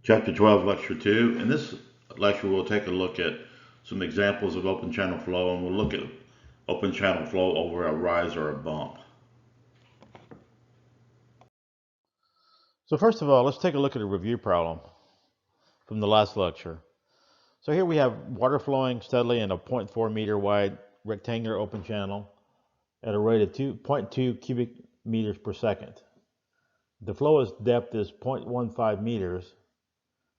Chapter 12, Lecture 2. In this lecture, we'll take a look at some examples of open channel flow, and we'll look at open channel flow over a rise or a bump. So first of all, let's take a look at a review problem from the last lecture. So here we have water flowing steadily in a 0.4 meter wide rectangular open channel at a rate of 2.2 cubic meters per second. The flow depth is 0.15 meters.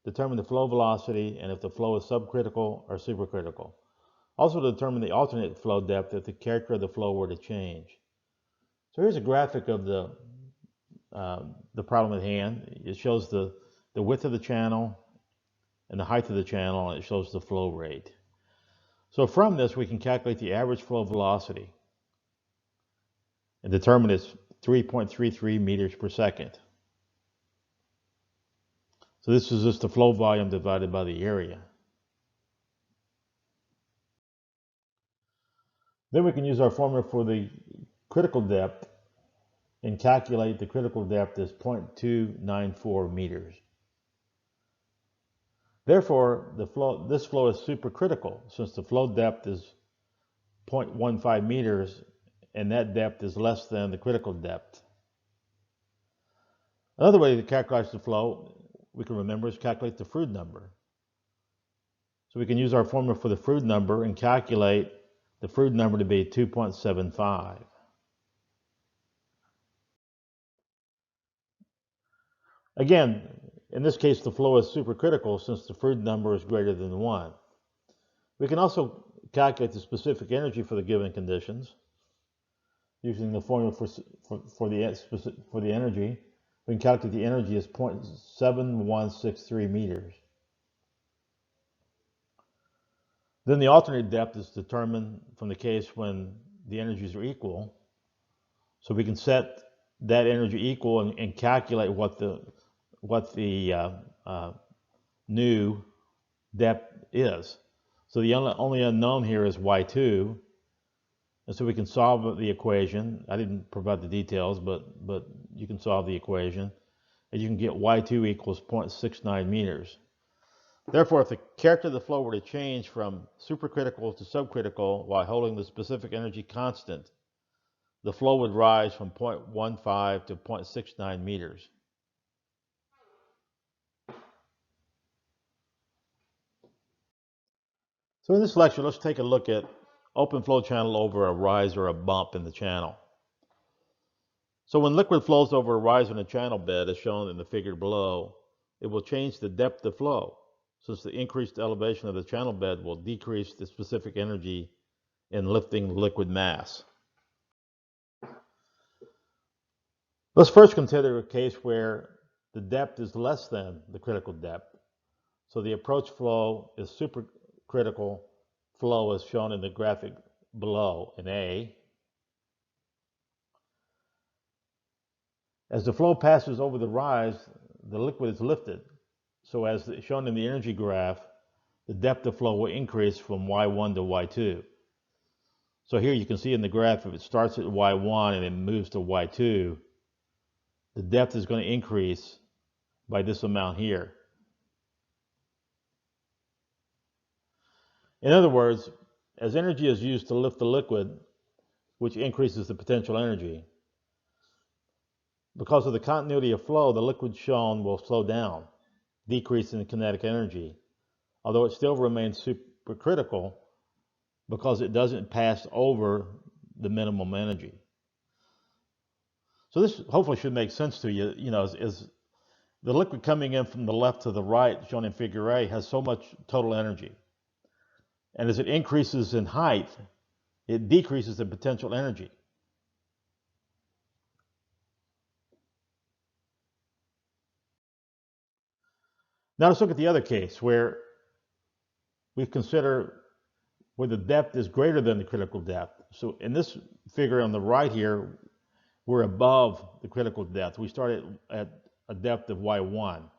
Determine the flow velocity and if the flow is subcritical or supercritical. Also determine the alternate flow depth if the character of the flow were to change. So here's a graphic of the problem at hand. It shows the width of the channel and the height of the channel, and it shows the flow rate. So from this, we can calculate the average flow velocity and determine it's 3.33 meters per second. So this is just the flow volume divided by the area. Then we can use our formula for the critical depth and calculate the critical depth as 0.294 meters. Therefore, this flow is supercritical since the flow depth is 0.15 meters and that depth is less than the critical depth. Another way to calculate the flow, we can remember, is calculate the Froude number. So we can use our formula for the Froude number and calculate the Froude number to be 2.75. Again, in this case, the flow is supercritical since the Froude number is greater than 1. We can also calculate the specific energy for the given conditions using the formula for the energy. We can calculate the energy as 0.7163 meters. Then the alternate depth is determined from the case when the energies are equal. So we can set that energy equal and calculate what the new depth is. So the only unknown here is y2. And so we can solve the equation. I didn't provide the details, but you can solve the equation. And you can get y2 equals 0.69 meters. Therefore, if the character of the flow were to change from supercritical to subcritical while holding the specific energy constant, the flow would rise from 0.15 to 0.69 meters. So in this lecture, let's take a look at open flow channel over a rise or a bump in the channel. So when liquid flows over a rise in a channel bed, as shown in the figure below, it will change the depth of flow, since the increased elevation of the channel bed will decrease the specific energy in lifting the liquid mass. Let's first consider a case where the depth is less than the critical depth. So the approach flow is supercritical flow as shown in the graphic below in A. As the flow passes over the rise, the liquid is lifted. So as shown in the energy graph, the depth of flow will increase from y1 to y2. So here you can see in the graph, if it starts at y1 and it moves to y2, the depth is going to increase by this amount here. In other words, as energy is used to lift the liquid, which increases the potential energy, because of the continuity of flow, the liquid shown will slow down, decreasing the kinetic energy, although it still remains supercritical because it doesn't pass over the minimum energy. So this hopefully should make sense to you. Is the liquid coming in from the left to the right, shown in figure A, has so much total energy. And as it increases in height, it decreases the potential energy. Now let's look at the other case where we consider where the depth is greater than the critical depth. So in this figure on the right here, we're above the critical depth. We start at a depth of y1.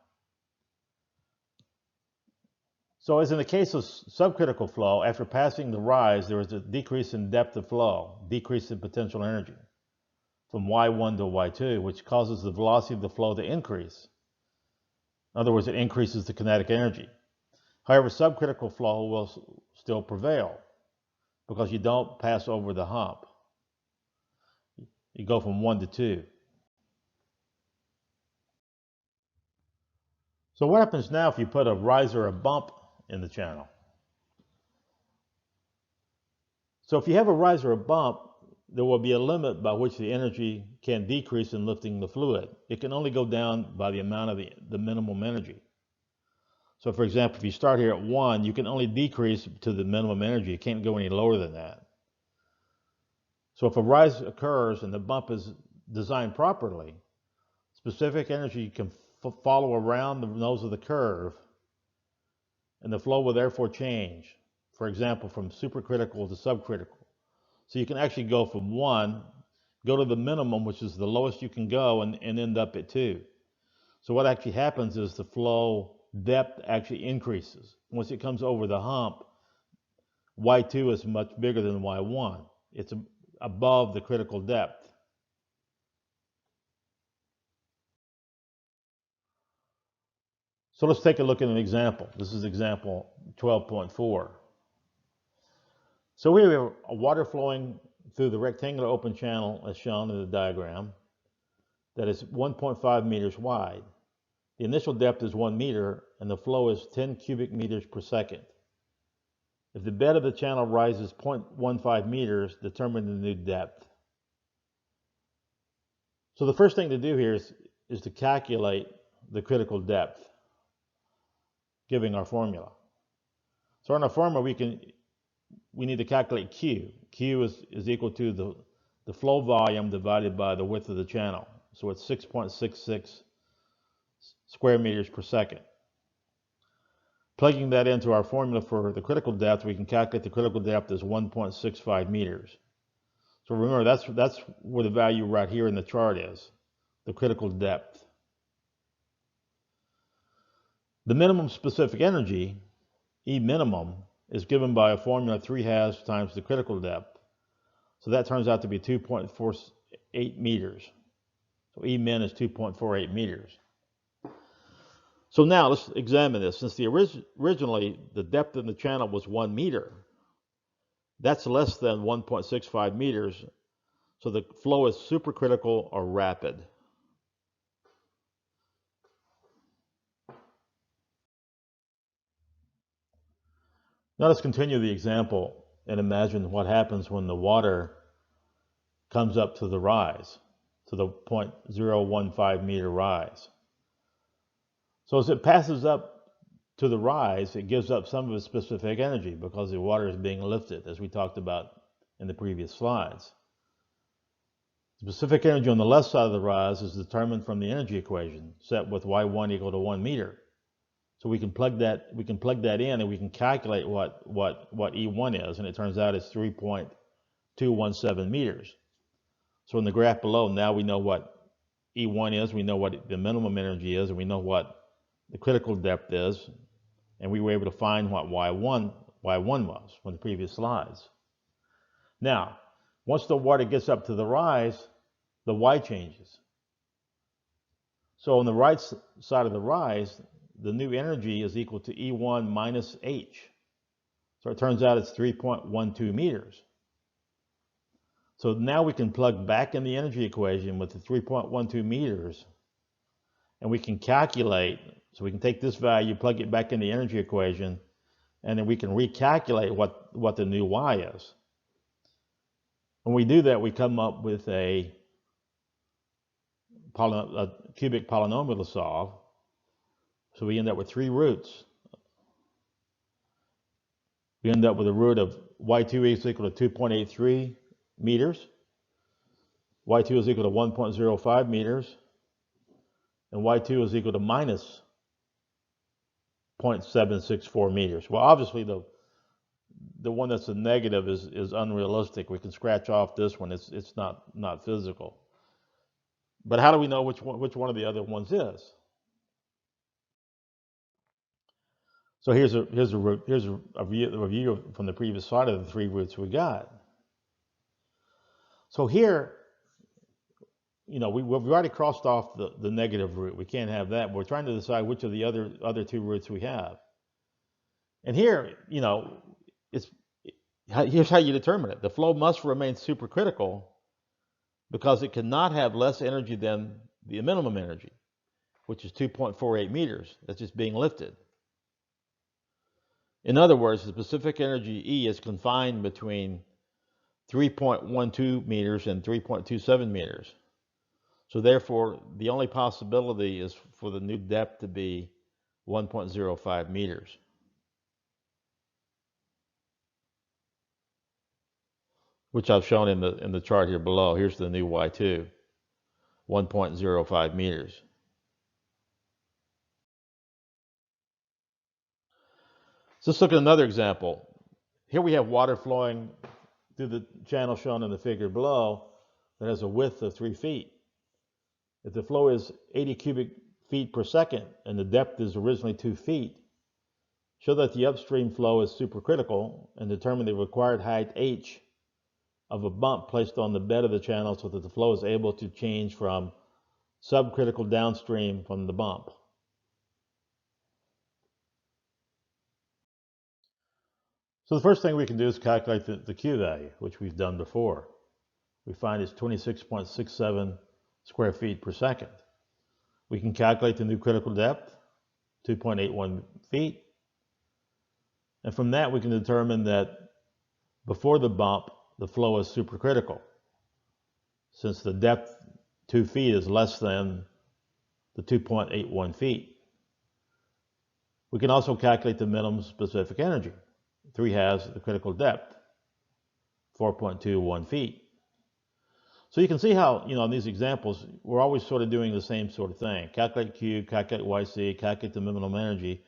So as in the case of subcritical flow, after passing the rise, there is a decrease in depth of flow, decrease in potential energy from y1 to y2, which causes the velocity of the flow to increase. In other words, it increases the kinetic energy. However, subcritical flow will still prevail because you don't pass over the hump. You go from 1 to 2. So what happens now if you put a rise or a bump in the channel? So if you have a rise or a bump, there will be a limit by which the energy can decrease in lifting the fluid. It can only go down by the amount of the minimum energy. So for example, if you start here at 1, you can only decrease to the minimum energy. You can't go any lower than that. So if a rise occurs and the bump is designed properly, specific energy can follow around the nose of the curve, and the flow will therefore change, for example, from supercritical to subcritical. So you can actually go from 1, go to the minimum, which is the lowest you can go, and end up at 2. So what actually happens is the flow depth actually increases. Once it comes over the hump, Y2 is much bigger than Y1. It's above the critical depth. So let's take a look at an example. This is example 12.4. So we have a water flowing through the rectangular open channel as shown in the diagram that is 1.5 meters wide. The initial depth is 1 meter and the flow is 10 cubic meters per second. If the bed of the channel rises 0.15 meters, determine the new depth. So the first thing to do here is to calculate the critical depth, giving our formula. So in our formula, we need to calculate Q. Q is equal to the flow volume divided by the width of the channel. So it's 6.66 square meters per second. Plugging that into our formula for the critical depth, we can calculate the critical depth as 1.65 meters. So remember, that's where the value right here in the chart is, the critical depth. The minimum specific energy, E minimum, is given by a formula 3/2 times the critical depth. So that turns out to be 2.48 meters. So E min is 2.48 meters. So now let's examine this. Since originally the depth in the channel was 1 meter, that's less than 1.65 meters. So the flow is supercritical or rapid. Now let's continue the example and imagine what happens when the water comes up to the rise, to the 0.015 meter rise. So as it passes up to the rise, it gives up some of its specific energy because the water is being lifted, as we talked about in the previous slides. Specific energy on the left side of the rise is determined from the energy equation set with Y1 equal to 1 meter. So we can plug that in and we can calculate what E1 is, and it turns out it's 3.217 meters. So in the graph below, now we know what E1 is, we know what the minimum energy is, and we know what the critical depth is, and we were able to find what Y1 was from the previous slides. Now, once the water gets up to the rise, the Y changes. So on the right side of the rise, the new energy is equal to E1 minus H. So it turns out it's 3.12 meters. So now we can plug back in the energy equation with the 3.12 meters, and we can calculate. So we can take this value, plug it back in the energy equation, and then we can recalculate what the new Y is. When we do that, we come up with a cubic polynomial to solve. So we end up with 3 roots. We end up with a root of Y2 is equal to 2.83 meters. Y2 is equal to 1.05 meters. And Y2 is equal to minus 0.764 meters. Well, obviously the one that's a negative is unrealistic. We can scratch off this one. It's not physical. But how do we know which one of the other ones is? So here's a review from the previous slide of the 3 roots we got. So here we've already crossed off the negative root. We can't have that. We're trying to decide which of the other two roots we have. And here, here's how you determine it. The flow must remain supercritical because it cannot have less energy than the minimum energy, which is 2.48 meters. That's just being lifted. In other words, the specific energy E is confined between 3.12 meters and 3.27 meters. So therefore, the only possibility is for the new depth to be 1.05 meters. Which I've shown in the chart here below. Here's the new Y2, 1.05 meters. So let's look at another example. Here we have water flowing through the channel shown in the figure below that has a width of 3 feet. If the flow is 80 cubic feet per second and the depth is originally 2 feet, show that the upstream flow is supercritical and determine the required height h of a bump placed on the bed of the channel so that the flow is able to change from subcritical downstream from the bump. So the first thing we can do is calculate the Q value, which we've done before. We find it's 26.67 square feet per second. We can calculate the new critical depth, 2.81 feet. And from that, we can determine that before the bump, the flow is supercritical, since the depth 2 feet is less than the 2.81 feet. We can also calculate the minimum specific energy, 3/2 the critical depth, 4.21 feet. So you can see how, in these examples, we're always sort of doing the same sort of thing. Calculate Q, calculate YC, calculate the minimum energy.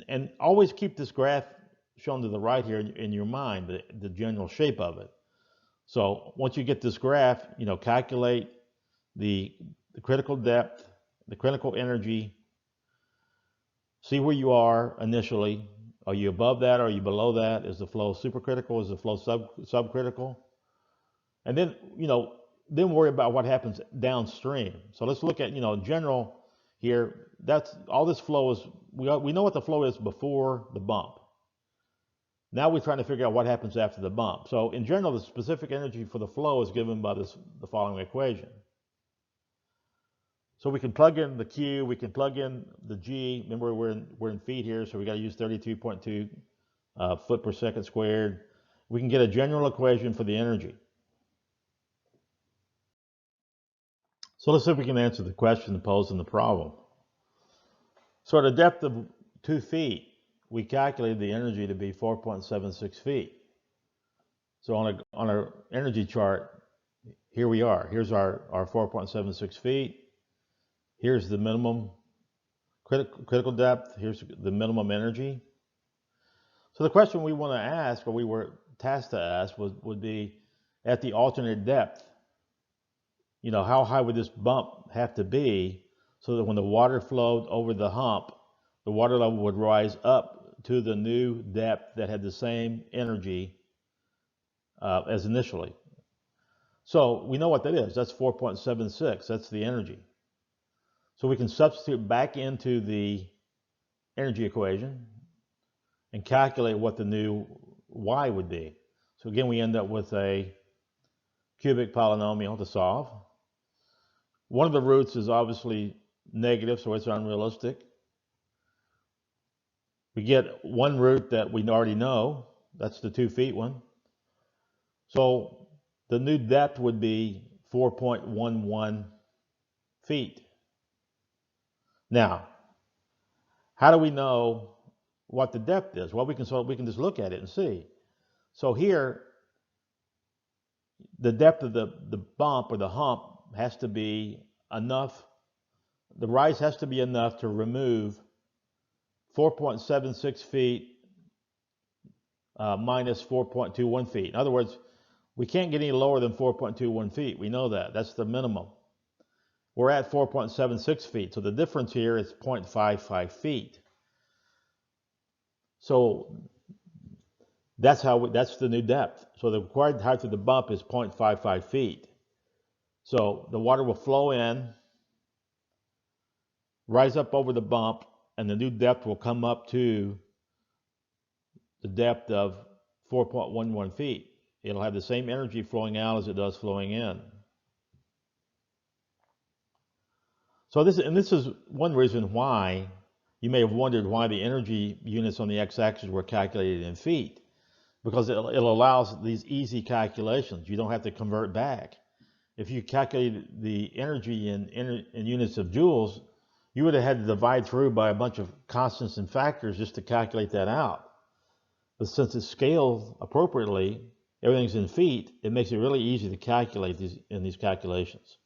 And always keep this graph shown to the right here in your mind, the general shape of it. So once you get this graph, calculate the critical depth, the critical energy, see where you are initially. Are you above that? Are you below that? Is the flow supercritical? Is the flow subcritical? And then, then worry about what happens downstream. So let's look at, in general here, that's all this flow is, we know what the flow is before the bump. Now we're trying to figure out what happens after the bump. So in general, the specific energy for the flow is given by the following equation. So we can plug in the Q, we can plug in the G. Remember, we're in feet here, so we got to use 32.2 foot per second squared. We can get a general equation for the energy. So let's see if we can answer the question posed in the problem. So at a depth of 2 feet, we calculated the energy to be 4.76 feet. So on our energy chart, here we are. Here's our 4.76 feet. Here's the minimum critical depth. Here's the minimum energy. So the question we want to ask, or we were tasked to ask, would be at the alternate depth. How high would this bump have to be so that when the water flowed over the hump, the water level would rise up to the new depth that had the same energy as initially. So we know what that is. That's 4.76. That's the energy. So we can substitute back into the energy equation and calculate what the new y would be. So again, we end up with a cubic polynomial to solve. One of the roots is obviously negative, so it's unrealistic. We get one root that we already know. That's the 2 feet one. So the new depth would be 4.11 feet. Now, how do we know what the depth is? Well, we can just look at it and see. So here, the depth of the bump or the hump has to be enough, the rise has to be enough to remove 4.76 feet minus 4.21 feet. In other words, we can't get any lower than 4.21 feet. We know that. That's the minimum. We're at 4.76 feet, so the difference here is 0.55 feet. So that's the new depth. So the required height of the bump is 0.55 feet. So the water will flow in, rise up over the bump, and the new depth will come up to the depth of 4.11 feet. It'll have the same energy flowing out as it does flowing in. So this is one reason why you may have wondered why the energy units on the x-axis were calculated in feet, because it allows these easy calculations. You don't have to convert back. If you calculated the energy in units of joules, you would have had to divide through by a bunch of constants and factors just to calculate that out. But since it's scaled appropriately, everything's in feet, it makes it really easy to calculate these calculations.